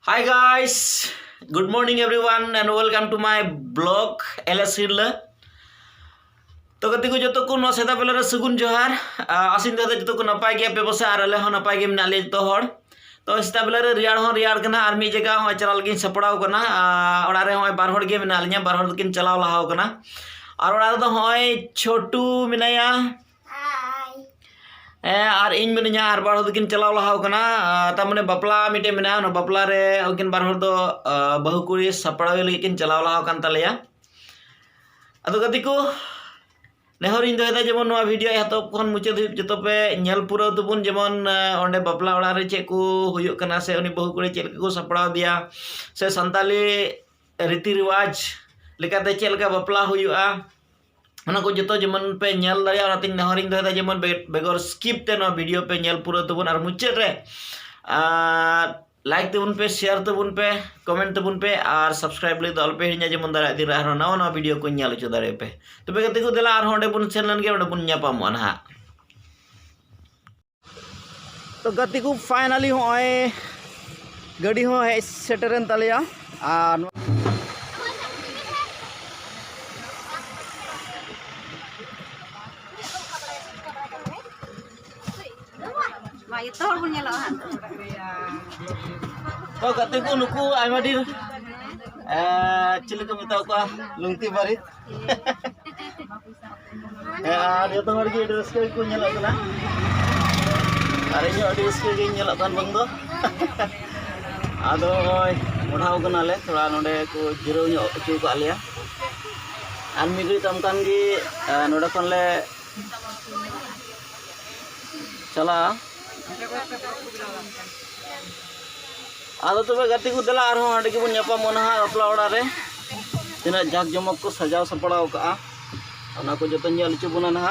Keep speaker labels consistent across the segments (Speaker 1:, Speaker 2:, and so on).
Speaker 1: Hi guys, good morning everyone and welcome to my blog LS Hirla. तो गति को जो को सेता बेला रे सगुन जोहार आसिन दे जो को नपाय के बेबसा आर ले हो नपाय के मिनाले तो हर तो सेता बेला रे रियाड़ कना आर मी जगह हो चलाल के सपड़ाव कना ओड़ा रे हो बार हड़ के मिनालिया बार हड़ किन चलाव लाहाव कना और ओड़ा रे होय छोटू मिनाया और इन मिनिया और बार हड़ किन चलाव लाहाव कना तमने बपला मिटे मिना न बपला रे उकिन बार हड़ दो बहु कुड़ी सपड़ाव ले किन चलाव लाहाव कान तलेया अदो गति को नेहर इन दो जेमन भिडियो एहतब खन मुचाद जो पे नेल पूरा तबन जेमन ओंडे बपला ओड़ा रे चेक को हुयुग कना से उनी बहु कुड़ी चेक को सपड़ाव दिया से संताली रीति रिवाज लेकाते चेक लगा बपला हुयुआ ओना को जतो जेमन पे नेल दाया ओनातिन नेहर इन दो जेमन बेगर स्किप ते नो वीडियो पे नेल पूरा तबन और मुचाद रे लाइक तबन पे शेयर तबन पे कमेंट तबन पे और सब्सक्राइब ले दल पे हिnya जेमन दारा दिन आरो नवा नवा वीडियो को नेल च दारे पे तो पे गति को देला आर होंडे बुन सेलन के ओंडे बुन ᱧᱟᱯᱟᱢᱚᱜᱼᱟ ना तो गति को फाइनली होय गाड़ी हो है सेटरन तलिया और तो गति को नुकु आयमा दिर चिली को मिता को लुंगती बारित dia tuh lagi dress ke ku nyala kana arenya dress ke nyala kan bang do ado oi modhaw kana le thoda node ko jiro nyo chu ka le an mi gri tam kan gi node kon le chala ado to gati ko dela ar ho ande ki bun nyapa mona apla oda re tina jak jomok ko sajaw sapadaw ka ona ko joto nyal cubuna na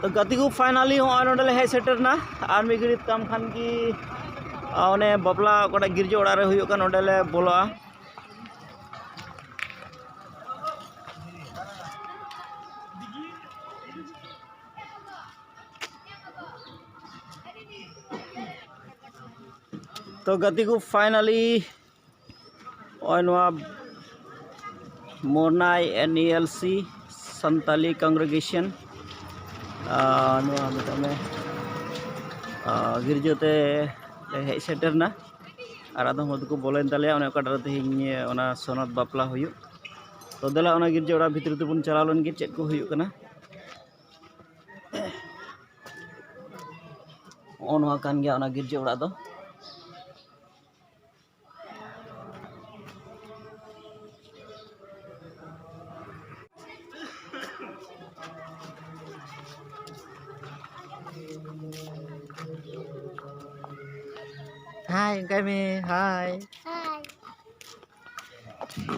Speaker 1: तो गति को finally नोडे हे shutter ना और मी घड़ी तम खान की ओने बपला कोटा गिरजो ओड़ा रे हुयुग नोडे ले बोला तो गति को फाइनली मोरनाई NELC संताली कांग्रेगेशन गिरजोते हे सेटरना और आदम हद को बोलेन तले ओने ओकाटा तेहिं ओना सोनत बापला हुयु तो देला ओना गिरजो ओड़ा भितर तेबुन चलाव लन गे चेक को हुयु कना ओनवा कान गया ओना गिरजो ओड़ा दो Hi, Kami. Hi.
Speaker 2: Hi.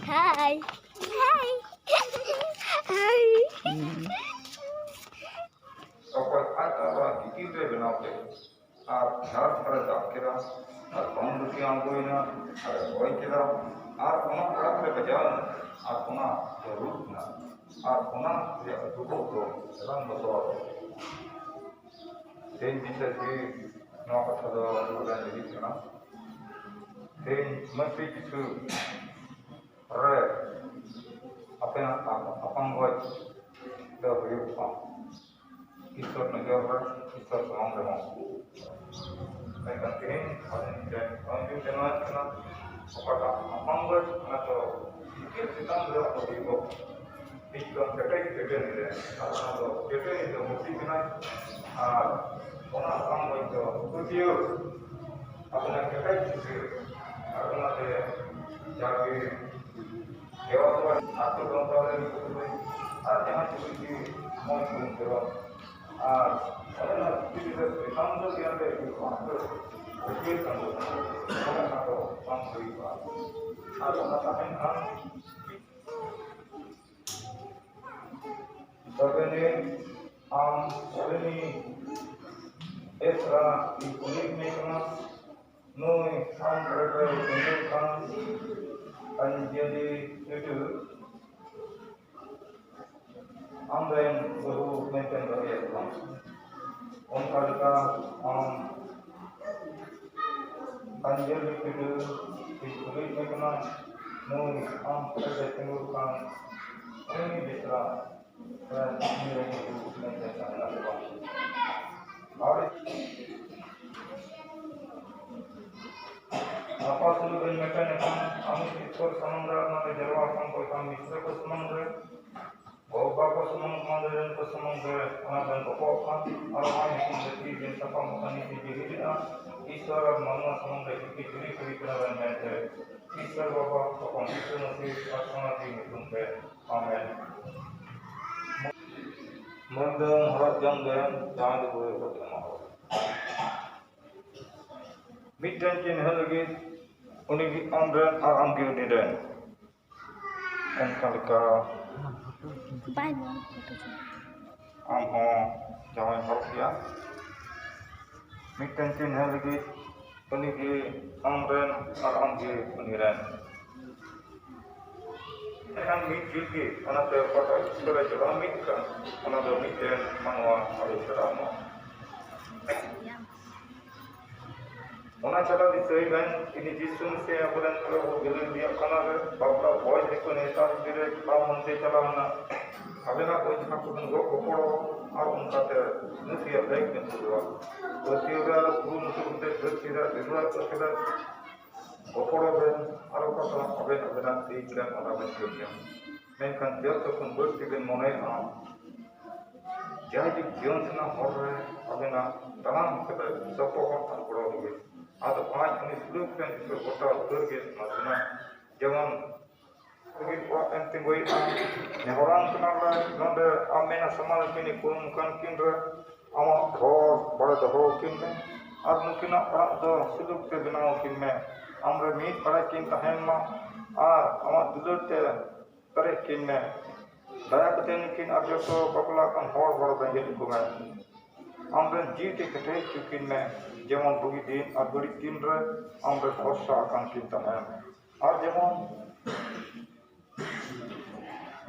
Speaker 2: Hi. Hi. Hi.
Speaker 3: Kapag ada kita benarnya, harus pada kira, kondisi yang goyna, goy kira, orang orang berjalan, orang berrutna, orang dia tubuh dalam betul. Then bisa di nak ada orang jadi kena. Then mesti itu, apa yang goy, dah berubah. Kisah negara, kisah orang orang. Mereka ini orang yang kenal apa apa goy, atau kita berapa ribu Tikam ketek keten ini, atau keten itu mesti kena, orang orang itu kuciu, apa nak ketek kuciu, apa nak dia jadi dewan atau orang itu, jangan kuciu mau kuciu, apa nak kita sambil dia ada itu, kuciu sambil, orang atau sambil itu, atau nak apa Sebenarnya, ini esra di kulit mereka, noi sampai menunjukkan anjali itu, anda yang baru maintain bagi orang, kita anjali itu di kulit mereka, noi sampai menunjukkan ini esra. Dan ini itu menjadi alat apa sudah dimakan kami ikut samudra nanti jawab sampai kami sudah ke samudra bapak samudra dan ke samudra dan pokokkan orang yang menjadi dan siapa makan ini diri Iswara mana samudra itu diri kenalan menjadi Iswara bapak pokok itu nanti asal ini tumpe amin. Mendeng harap jangan dibuat bertemu. Miden cin lagi, unik amran aram giudiran. Engkalika. Amho jangan harap ya. Miden cin lagi, unik amran aram giudiran. Yang miti, anak terpakai sudah jalan mitkan, anak termiten manwa harus terama. Anak cara disediakan ini jisun saya bulan kalau gelap dia kanar, bapak boy itu netar dire kawan saya calana. Abena boy cakap pun gua koporo, arun kata nusia baik dan kedua. Bertiada pun untuk bertiada bertiada. Koporo ben, arah kata abena tiga orang berjuang. Mereka dia tu pun bertiga monai jadi jion sana orang abena dalam kita sopok orang koporo lagi. Atau paling ini dulu kan itu kota berge macamnya jangan pergi buat penting gue orang kenal nanda amena sama kini pun kan kindra amat hor pada dah kinne ar mungkin orang dah sudut ke benau kinne amre mit pada kin tahenma amat dulu te tarik kinne daya keten kin arjo to bakula kan hor pada banjir kungan amre jite kete kinne যেমন বুগি দিন আর গরিব দিনরে আমরা ভরসা আকাঙ্ক্ষিত হয় আর যেমন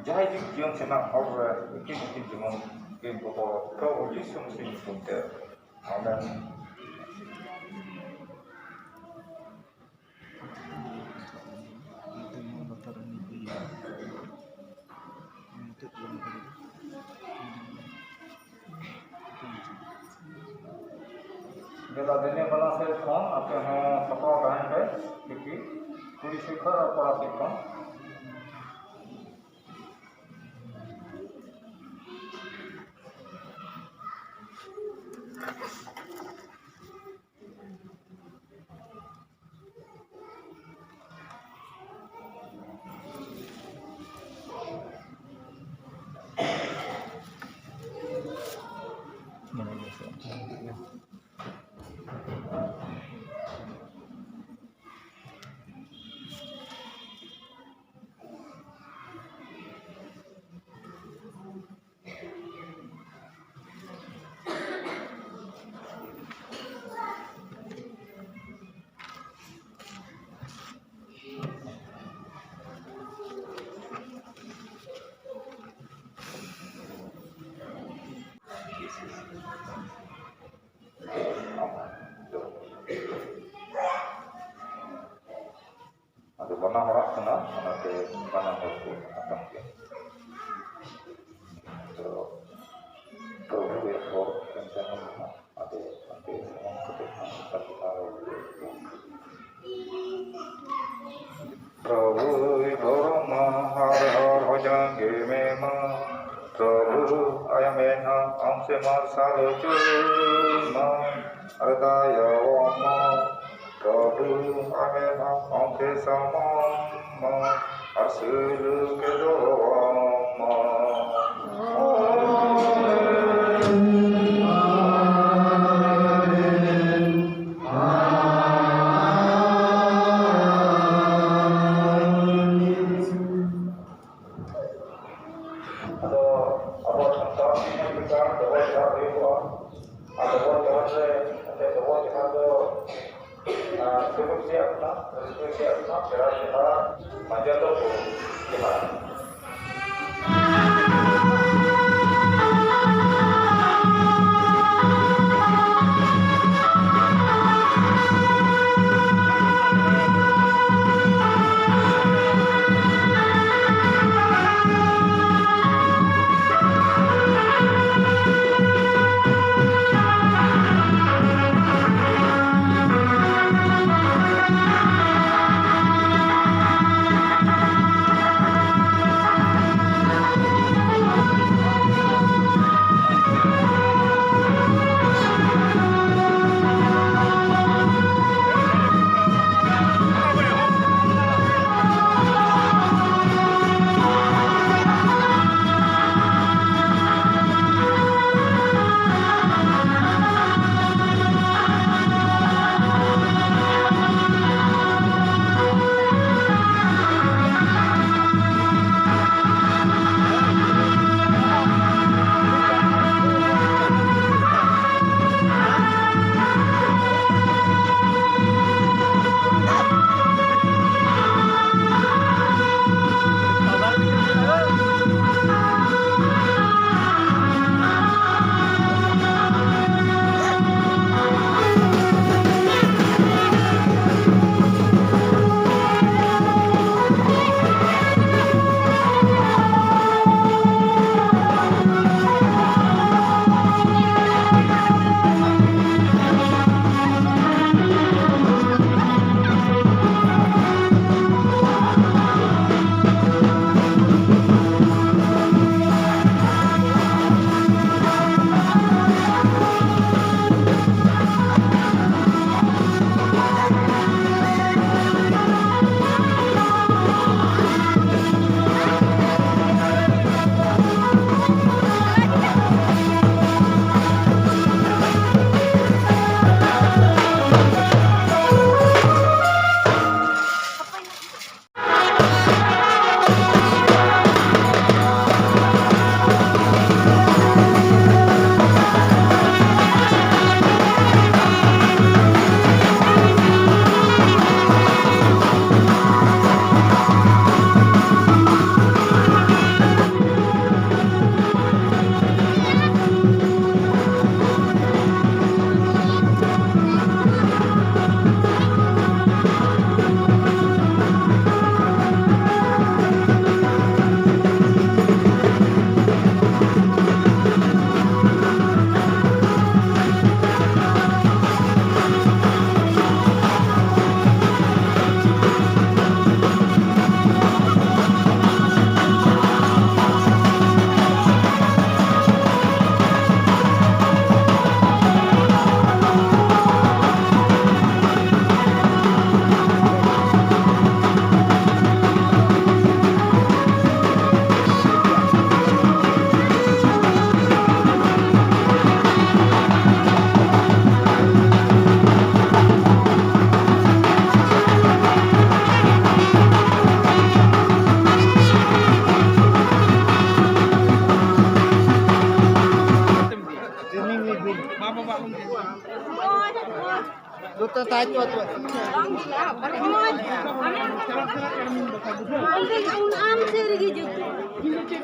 Speaker 3: যাই দিক জীবন সেনা হবে কিন্তু যেমন কিন্তু কেউ অতি সমস্যা করতে আমরা Jika dene bana se phone ape ha support रहेंगे क्योंकि पूरी शिखर और पड़ा शिखर Bana orang kena, mana ke bana aku akan ke. So, gue for rencana ada nanti semua keputusan kita tahu. Prabu Dharma har har hojang ge memang mena amse marsal chulma ardaya wama Prabhu amena amse samama arsul kedoma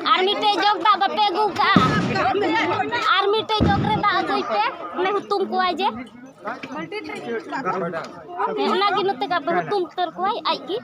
Speaker 2: Armite jog tak bape guka. Armite jog re tak agoi pe. Ne hutum ko aje. Ena gi note ka hutum ter ko ai ki.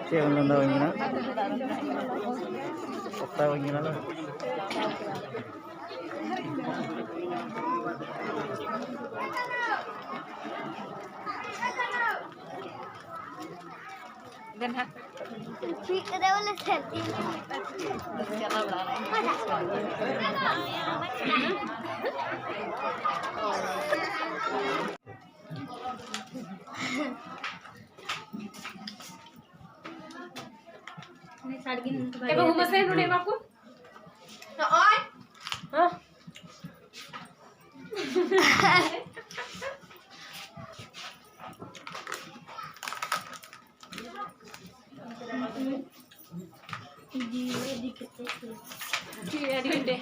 Speaker 1: Cek ulang tahun ini, tahun ini lah.
Speaker 2: Dan ha. Ada boleh selfie.
Speaker 4: Eba humasnya nune aku. Oi. Hah? Iya deh.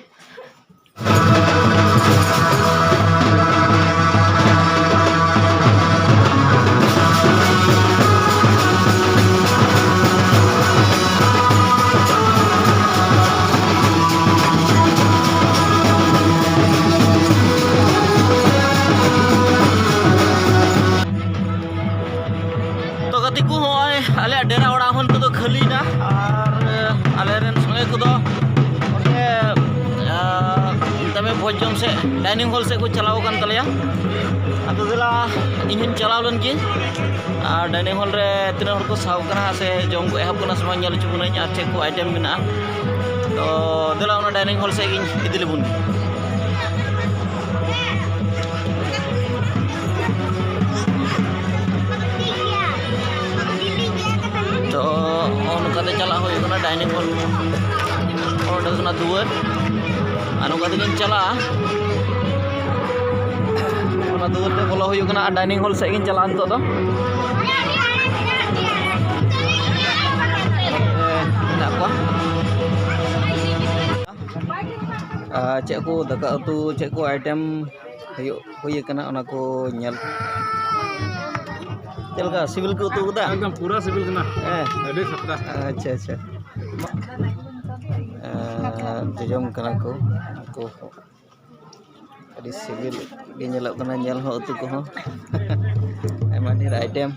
Speaker 1: आले डेरा ओड़ा हन को खाली ना और आले rain संगे को तबे भोजन से डाइनिंग हॉल से को चलाओ कान तलेया अतो दिला इन चलाव लन की डाइनिंग हॉल रे तीन हर को साव करा से जम को एहब कना समय नेल चुबुन आ चेक को आइटम मेना तो दिला उना डाइनिंग हॉल से इदिले बुन तो उनका चला हो डाइनिंग हॉल और दुआर अनुका चला दुआर पे बोलो हो डाइनिंग हॉल से चला तो चेक को दाका उतु चेक को आइटम होना को चलका सिविल को उतु दा
Speaker 5: एकदम पूरा सिविल कना अड़ी खतरा
Speaker 1: अच्छा अच्छा जजम कना को अड़ी सिविल गे नेलक कना नेल हो उतु को आयमा ढेर आइटम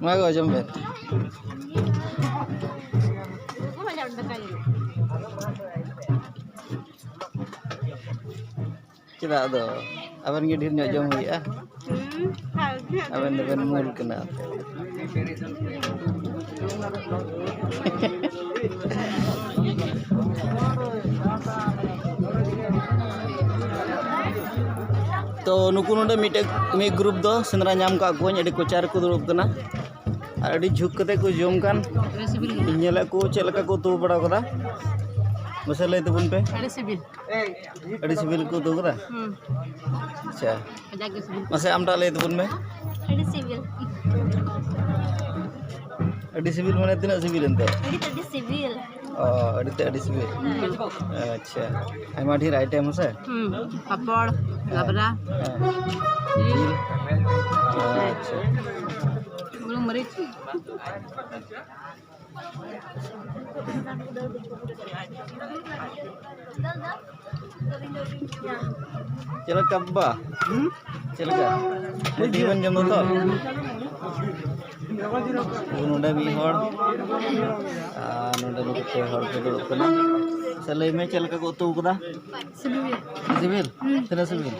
Speaker 1: मा को जम बे Cida do, aban ge dhir jom huya. Aban mul kena. तो नुकु नोडे मी ग्रुप दो सेंद्रा नाम का को अडी कोचार को दुरुब कना और अडी झुक कते को जम कान नेला को चेलका को तु बड़ा कदा मसे लय तबुन पे अड़ी सिविल को दो कदा अच्छा मसे आमटा लय तबुन में अड़ी सिविल माने तिना सिविल एंते अड़ी सिविल अच्छा आयमा ढेर आइटम से
Speaker 4: पापड़ लाबरा
Speaker 1: अच्छा
Speaker 4: belum meric
Speaker 1: चल कब्बा चल का जीवन जम तो नोडे भी हर नोडे पे हर पे दुड़ब कना सलई में चल का को तू कदा सिविल तेरा सिविल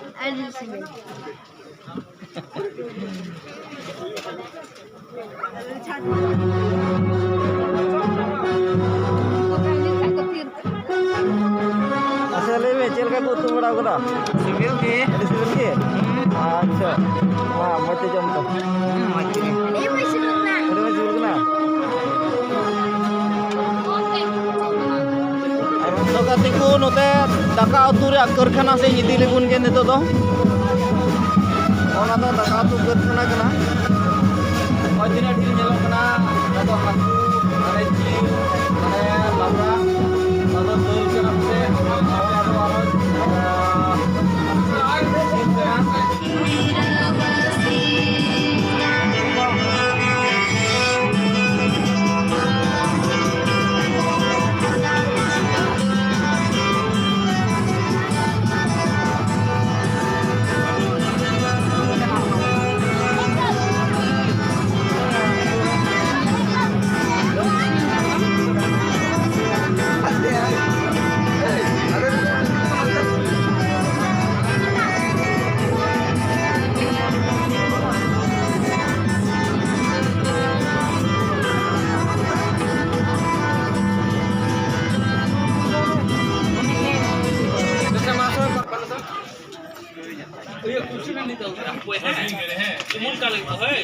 Speaker 1: असले में चल का को तू बड़ा कदा सिविल के अच्छा हां मत जम तो तो कति को नोते दाका उतु रे कारखाना से इदी लेबुन के नेतो दो ओना तो दाका उतु कारखाना कना अदिना ढिल नेलो कना दादा हाकू माने जी माने लाबरा दादा दोल कना से आरो
Speaker 5: ये कुछ नहीं निकल रहा कोई है मुंह का लग है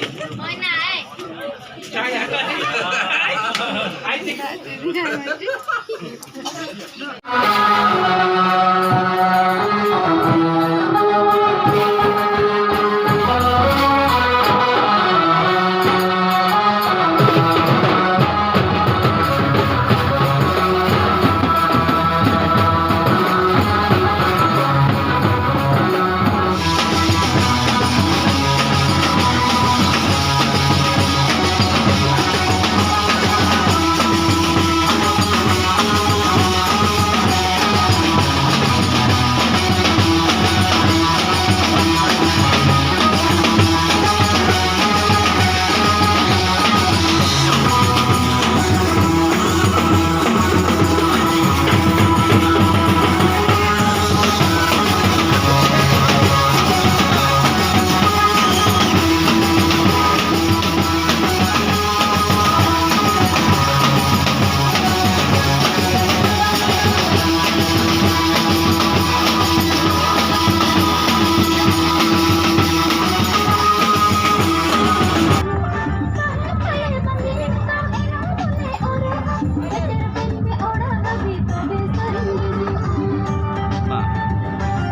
Speaker 2: ओए ना है
Speaker 5: चाय हटा आई दिखा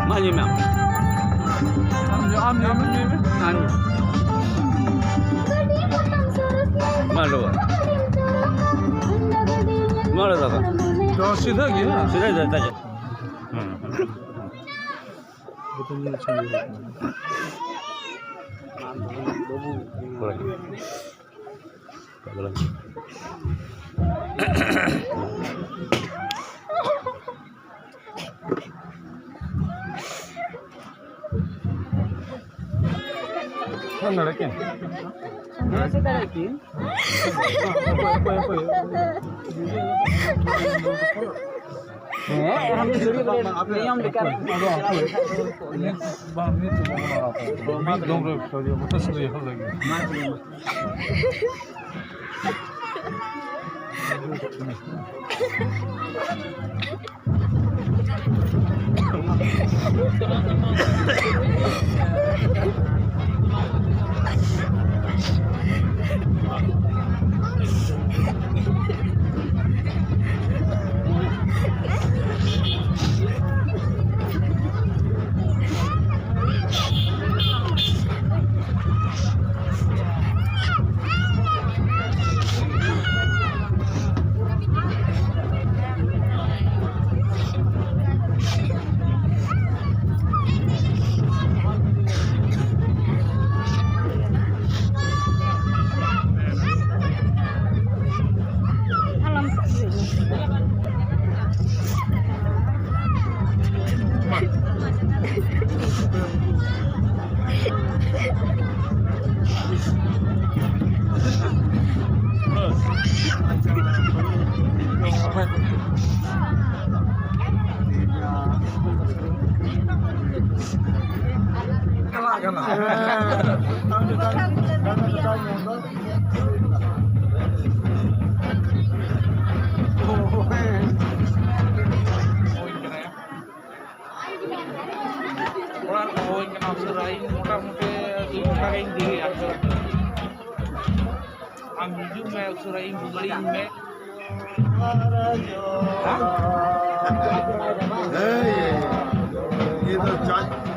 Speaker 5: Maju ma'am. Malu. Malu dapat.
Speaker 6: तो सीधा गया
Speaker 5: Sudah dah tajuk. Kurang. Kurang.
Speaker 6: हाँ लड़के orang kau yang kenal serai motor-motor itu kagak diri aku ambil me serai beli me
Speaker 7: itu cat